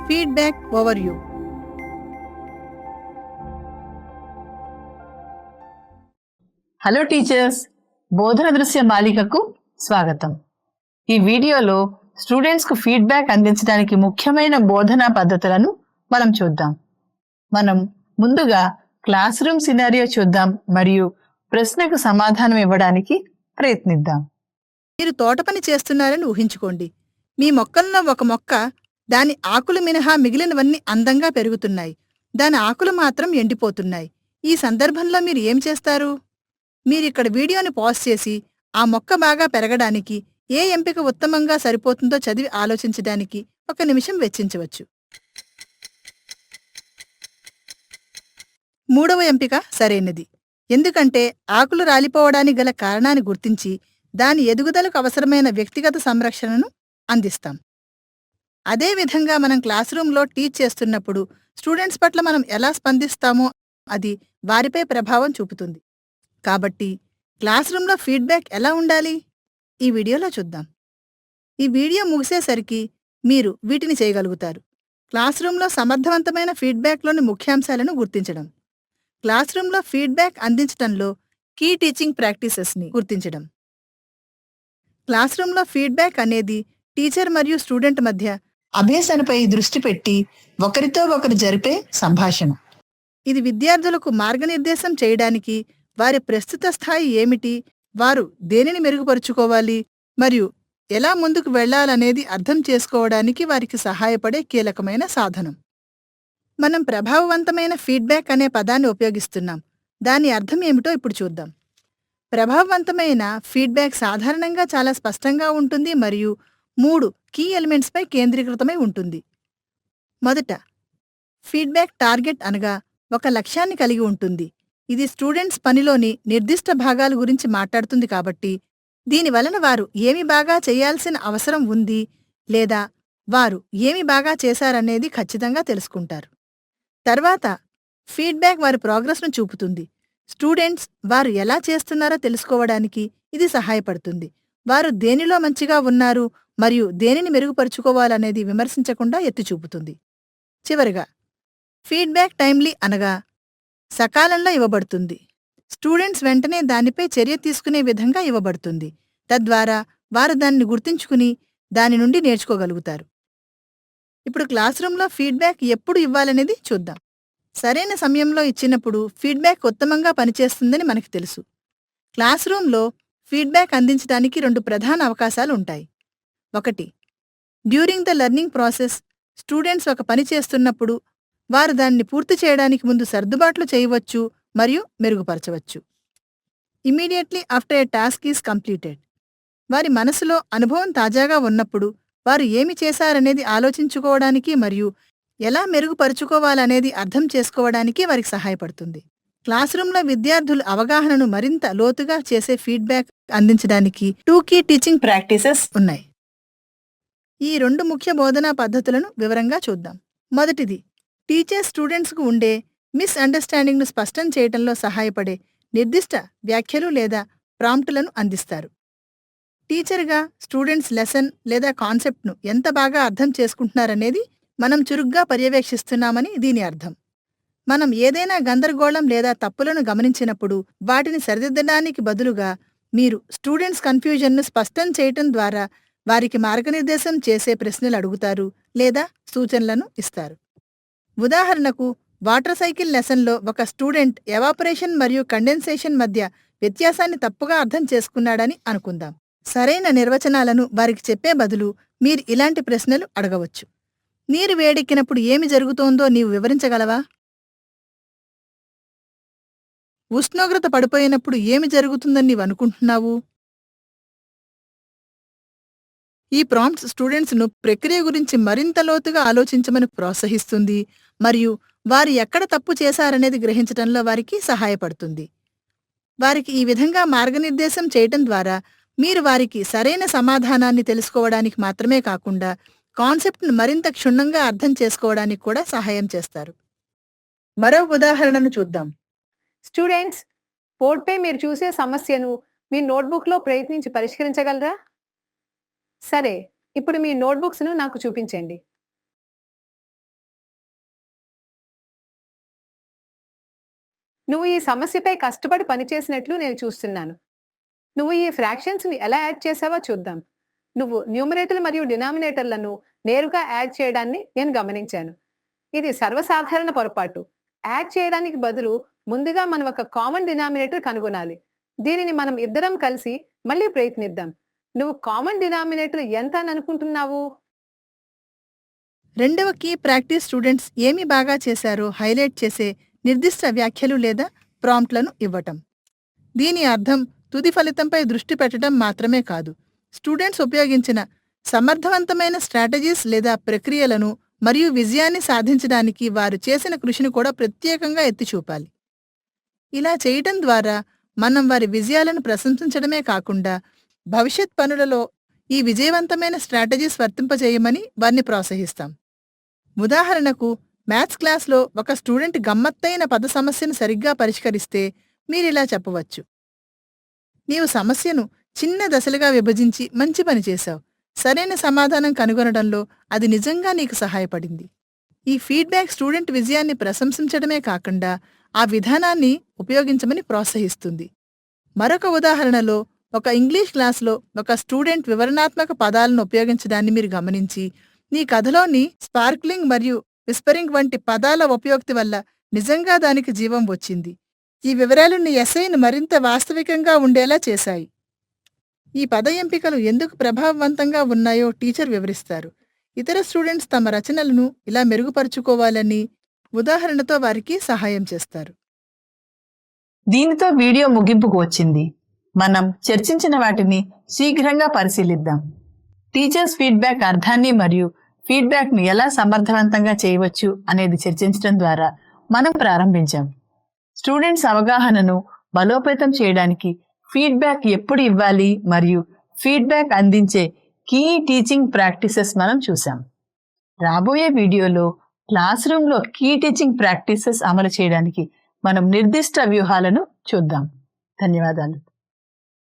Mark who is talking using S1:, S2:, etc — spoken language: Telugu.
S1: Feedback overview.
S2: హలో టీచర్స్, బోధన దృశ్య మాలికకు స్వాగతం. ఈ వీడియోలో స్టూడెంట్స్కు ఫీడ్బ్యాక్ అందించడానికి ముఖ్యమైన బోధనా పద్ధతులను మనం చూద్దాం. మనం ముందుగా క్లాస్ రూమ్ సినారియో చూద్దాం మరియు ప్రశ్నకు సమాధానం ఇవ్వడానికి ప్రయత్నిద్దాం.
S1: మీరు తోట పని చేస్తున్నారని ఊహించుకోండి. మీ మొక్కల్లో ఒక మొక్క దాని ఆకులు మినహా మిగిలినవన్నీ అందంగా పెరుగుతున్నాయి. దాని ఆకులు మాత్రం ఎండిపోతున్నాయి. ఈ సందర్భంలో మీరు ఏం చేస్తారు? మీరిక్కడ వీడియోని పాజ్ చేసి ఆ మొక్క బాగా పెరగడానికి ఏ ఎంపిక ఉత్తమంగా సరిపోతుందో చదివి ఆలోచించడానికి 1 నిమిషం వెచ్చించవచ్చు. 3వ ఎంపిక సరైనది. ఎందుకంటే ఆకులు రాలిపోవడానికి గల కారణాన్ని గుర్తించి దాని ఎదుగుదలకు అవసరమైన వ్యక్తిగత సంరక్షణను అందిస్తాం. అదేవిధంగా మనం క్లాస్ రూంలో టీచ్ చేస్తున్నప్పుడు స్టూడెంట్స్ పట్ల మనం ఎలా స్పందిస్తామో అది వారిపై ప్రభావం చూపుతుంది. కాబట్టి క్లాస్ రూంలో ఫీడ్బ్యాక్ ఎలా ఉండాలి? ఈ వీడియోలో చూద్దాం. ఈ వీడియో ముగిసేసరికి మీరు వీటిని చేయగలుగుతారు. క్లాస్ రూంలో సమర్థవంతమైన ఫీడ్బ్యాక్లోని ముఖ్యాంశాలను గుర్తించడం, క్లాస్ రూంలో ఫీడ్బ్యాక్ అందించడంలో కీ టీచింగ్ ప్రాక్టీసెస్ని గుర్తించడం. క్లాస్ రూంలో ఫీడ్బ్యాక్ అనేది టీచర్ మరియు స్టూడెంట్ మధ్య అభ్యసనపై దృష్టి పెట్టి ఒకరితో ఒకరు జరిపే సంభాషణ. ఇది విద్యార్థులకు మార్గనిర్దేశం చేయడానికి, వారి ప్రస్తుత స్థాయి ఏమిటి, వారు దేనిని మెరుగుపరుచుకోవాలి మరియు ఎలా ముందుకు వెళ్లాలనేది అర్థం చేసుకోవడానికి వారికి సహాయపడే కీలకమైన సాధనం. మనం ప్రభావవంతమైన ఫీడ్బ్యాక్ అనే పదాన్ని ఉపయోగిస్తున్నాం. దాని అర్థం ఏమిటో ఇప్పుడు చూద్దాం. ప్రభావవంతమైన ఫీడ్బ్యాక్ సాధారణంగా చాలా స్పష్టంగా ఉంటుంది మరియు 3 కీ ఎలిమెంట్స్పై కేంద్రీకృతమై ఉంటుంది. మొదట, ఫీడ్బ్యాక్ టార్గెట్ అనగా ఒక లక్ష్యాన్ని కలిగి ఉంటుంది. ఇది స్టూడెంట్స్ పనిలోని నిర్దిష్ట భాగాల గురించి మాట్లాడుతుంది కాబట్టి దీని వలన వారు ఏమి బాగా చేయాల్సిన అవసరం ఉంది లేదా వారు ఏమి బాగా చేశారనేది ఖచ్చితంగా తెలుసుకుంటారు. తర్వాత, ఫీడ్బ్యాక్ వారి ప్రోగ్రెస్ను చూపుతుంది. స్టూడెంట్స్ వారు ఎలా చేస్తున్నారో తెలుసుకోవడానికి ఇది సహాయపడుతుంది. వారు దేనిలో మంచిగా ఉన్నారు మరియు దేనిని మెరుగుపరుచుకోవాలనేది విమర్శించకుండా ఎత్తిచూపుతుంది. చివరిగా, ఫీడ్బ్యాక్ టైమ్లీ అనగా సకాలంలో ఇవ్వబడుతుంది. స్టూడెంట్స్ వెంటనే దానిపై చర్య తీసుకునే విధంగా ఇవ్వబడుతుంది. తద్వారా వారు దానిని గుర్తుంచుకుని దాని నుండి నేర్చుకోగలుగుతారు. ఇప్పుడు క్లాస్ రూంలో ఫీడ్బ్యాక్ ఎప్పుడు ఇవ్వాలనేది చూద్దాం. సరైన సమయంలో ఇచ్చినప్పుడు ఫీడ్బ్యాక్ ఉత్తమంగా పనిచేస్తుందని మనకు తెలుసు. క్లాస్ రూంలో ఫీడ్బ్యాక్ అందించడానికి 2 ప్రధాన అవకాశాలు ఉంటాయి. 1, during the learning process. Students ఒక పని చేస్తున్నప్పుడు వారు దానిని పూర్తి చేయడానికి ముందు సర్దుబాట్లు చేయవచ్చు మరియు మెరుగుపరచవచ్చు. Immediately after A task is completed. వారి మనసులో అనుభవం తాజాగా ఉన్నప్పుడు వారు ఏమి చేశారనేది ఆలోచించుకోవడానికి మరియు ఎలా మెరుగుపరుచుకోవాలనేది అర్థం చేసుకోవడానికి వారికి సహాయపడుతుంది. క్లాస్ రూంలో విద్యార్థుల అవగాహనను మరింత లోతుగా చేసే ఫీడ్బ్యాక్ అందించడానికి 2 కీ టీచింగ్ ప్రాక్టీసెస్ ఉన్నాయి. ఈ 2 ముఖ్య బోధనా పద్ధతులను వివరంగా చూద్దాం. మొదటిది, టీచర్ స్టూడెంట్స్కు ఉండే మిస్అండర్స్టాండింగ్ను స్పష్టం చేయటంలో సహాయపడే నిర్దిష్ట వ్యాఖ్యలు లేదా ప్రాంప్టులను అందిస్తారు. టీచర్గా స్టూడెంట్స్ లెసన్ లేదా కాన్సెప్ట్ను ఎంత బాగా అర్థం చేసుకుంటున్నారనేది మనం చురుగ్గా పర్యవేక్షిస్తున్నామని దీని అర్థం. మనం ఏదైనా గందరగోళం లేదా తప్పులను గమనించినప్పుడు వాటిని సరిదిద్దడానికి బదులుగా మీరు స్టూడెంట్స్ కన్ఫ్యూజన్ను స్పష్టం చేయటం ద్వారా వారికి మార్గనిర్దేశం చేసే ప్రశ్నలు అడుగుతారు లేదా సూచనలను ఇస్తారు. ఉదాహరణకు, వాటర్ సైకిల్ లెసన్లో ఒక స్టూడెంట్ ఎవాపరేషన్ మరియు కండెన్సేషన్ మధ్య వ్యత్యాసాన్ని తప్పుగా అర్థం చేసుకున్నాడని అనుకుందాం. సరైన నిర్వచనాలను వారికి చెప్పే బదులు మీరు ఇలాంటి ప్రశ్నలు అడగవచ్చు. నీరు వేడెక్కినప్పుడు ఏమి జరుగుతోందో నీవు వివరించగలవా? ఉష్ణోగ్రత పడిపోయినప్పుడు ఏమి జరుగుతుందని నీవు అనుకుంటున్నావు? ఈ ప్రాంప్ట్స్ స్టూడెంట్స్ను ప్రక్రియ గురించి మరింత లోతుగా ఆలోచించమని ప్రోత్సహిస్తుంది మరియు వారు ఎక్కడ తప్పు చేశారనేది గ్రహించటంలో వారికి సహాయపడుతుంది. వారికి ఈ విధంగా మార్గనిర్దేశం చేయటం ద్వారా మీరు వారికి సరైన సమాధానాన్ని తెలుసుకోవడానికి మాత్రమే కాకుండా కాన్సెప్ట్ను మరింత క్షుణ్ణంగా అర్థం చేసుకోవడానికి కూడా సహాయం చేస్తారు. మరో ఉదాహరణను చూద్దాం.
S3: స్టూడెంట్స్, బోర్డుపై మీరు చూసే సమస్యను మీ నోట్బుక్లో ప్రయత్నించి పరిష్కరించగలరా? సరే, ఇప్పుడు మీ నోట్బుక్స్ను నాకు చూపించండి. నువ్వు ఈ సమస్యపై కష్టపడి పనిచేసినట్లు నేను చూస్తున్నాను. నువ్వు ఈ ఫ్రాక్షన్స్ని ఎలా యాడ్ చేసావో చూద్దాం. నువ్వు న్యూమరేటర్ మరియు డినామినేటర్లను నేరుగా యాడ్ చేయడాన్ని నేను గమనించాను. ఇది సర్వసాధారణ పొరపాటు. యాడ్ చేయడానికి బదులు ముందుగా మనం ఒక కామన్ డినామినేటర్ కనుగొనాలి. దీనిని మనం ఇద్దరం కలిసి మళ్ళీ ప్రయత్నిద్దాం. నువ్వు కామన్ డినామినేటర్ ఎంత అని అనుకుంటున్నావు?
S1: రెండవ కీ ప్రాక్టీస్ స్టూడెంట్స్ ఏమి బాగా చేశారో హైలైట్ చేసే నిర్దిష్ట వ్యాఖ్యలు లేదా ప్రాంప్ట్లను ఇవ్వటం. దీని అర్థం తుది ఫలితంపై దృష్టి పెట్టడం మాత్రమే కాదు, స్టూడెంట్స్ ఉపయోగించిన సమర్థవంతమైన స్ట్రాటజీస్ లేదా ప్రక్రియలను మరియు విజయాన్ని సాధించడానికి వారు చేసిన కృషిని కూడా ప్రత్యేకంగా ఎత్తిచూపాలి. ఇలా చేయటం ద్వారా మనం వారి విజయాలను ప్రశంసించడమే కాకుండా భవిష్యత్ పనులలో ఈ విజయవంతమైన స్ట్రాటజీస్ వర్తింపజేయమని వారిని ప్రోత్సహిస్తాం. ఉదాహరణకు, మ్యాథ్స్ క్లాస్లో ఒక స్టూడెంట్ గమ్మత్తైన పద సమస్యను సరిగ్గా పరిష్కరిస్తే మీరిలా చెప్పవచ్చు: నీవు సమస్యను చిన్న దశలుగా విభజించి మంచి పని చేశావు. సరైన సమాధానం కనుగొనడంలో అది నిజంగా నీకు సహాయపడింది. ఈ ఫీడ్బ్యాక్ స్టూడెంట్ విజయాన్ని ప్రశంసించడమే కాకుండా ఆ విధానాన్ని ఉపయోగించమని ప్రోత్సహిస్తుంది. మరొక ఉదాహరణలో, ఒక ఇంగ్లీష్ క్లాస్లో ఒక స్టూడెంట్ వివరణాత్మక పదాలను ఉపయోగించడాన్ని మీరు గమనించి, నీ కథలోని స్పార్క్లింగ్ మరియు విస్పరింగ్ వంటి పదాల ఉపయోక్తి వల్ల నిజంగా దానికి జీవం వచ్చింది. ఈ వివరాలు నీ ఎస్ఐను మరింత వాస్తవికంగా ఉండేలా చేశాయి. ఈ పద ఎంపికలు ఎందుకు ప్రభావవంతంగా ఉన్నాయో టీచర్ వివరిస్తారు. ఇతర స్టూడెంట్స్ తమ రచనలను ఇలా మెరుగుపరుచుకోవాలని ఉదాహరణతో వారికి సహాయం చేస్తారు.
S2: దీనితో వీడియో ముగింపుకు వచ్చింది. మనం చర్చించిన వాటిని శీఘ్రంగా పరిశీలిద్దాం. టీచర్స్ ఫీడ్బ్యాక్ అర్థాన్ని మరియు ఫీడ్బ్యాక్ను ఎలా సమర్థవంతంగా చేయవచ్చు అనేది చర్చించడం ద్వారా మనం ప్రారంభించాం. స్టూడెంట్స్ అవగాహనను బలోపేతం చేయడానికి ఫీడ్బ్యాక్ ఎప్పుడు ఇవ్వాలి మరియు ఫీడ్బ్యాక్ అందించే కీ టీచింగ్ ప్రాక్టీసెస్ మనం చూసాం. రాబోయే వీడియోలో క్లాస్ రూమ్లో కీ టీచింగ్ ప్రాక్టీసెస్ అమలు చేయడానికి మనం నిర్దిష్ట వ్యూహాలను చూద్దాం. ధన్యవాదాలు.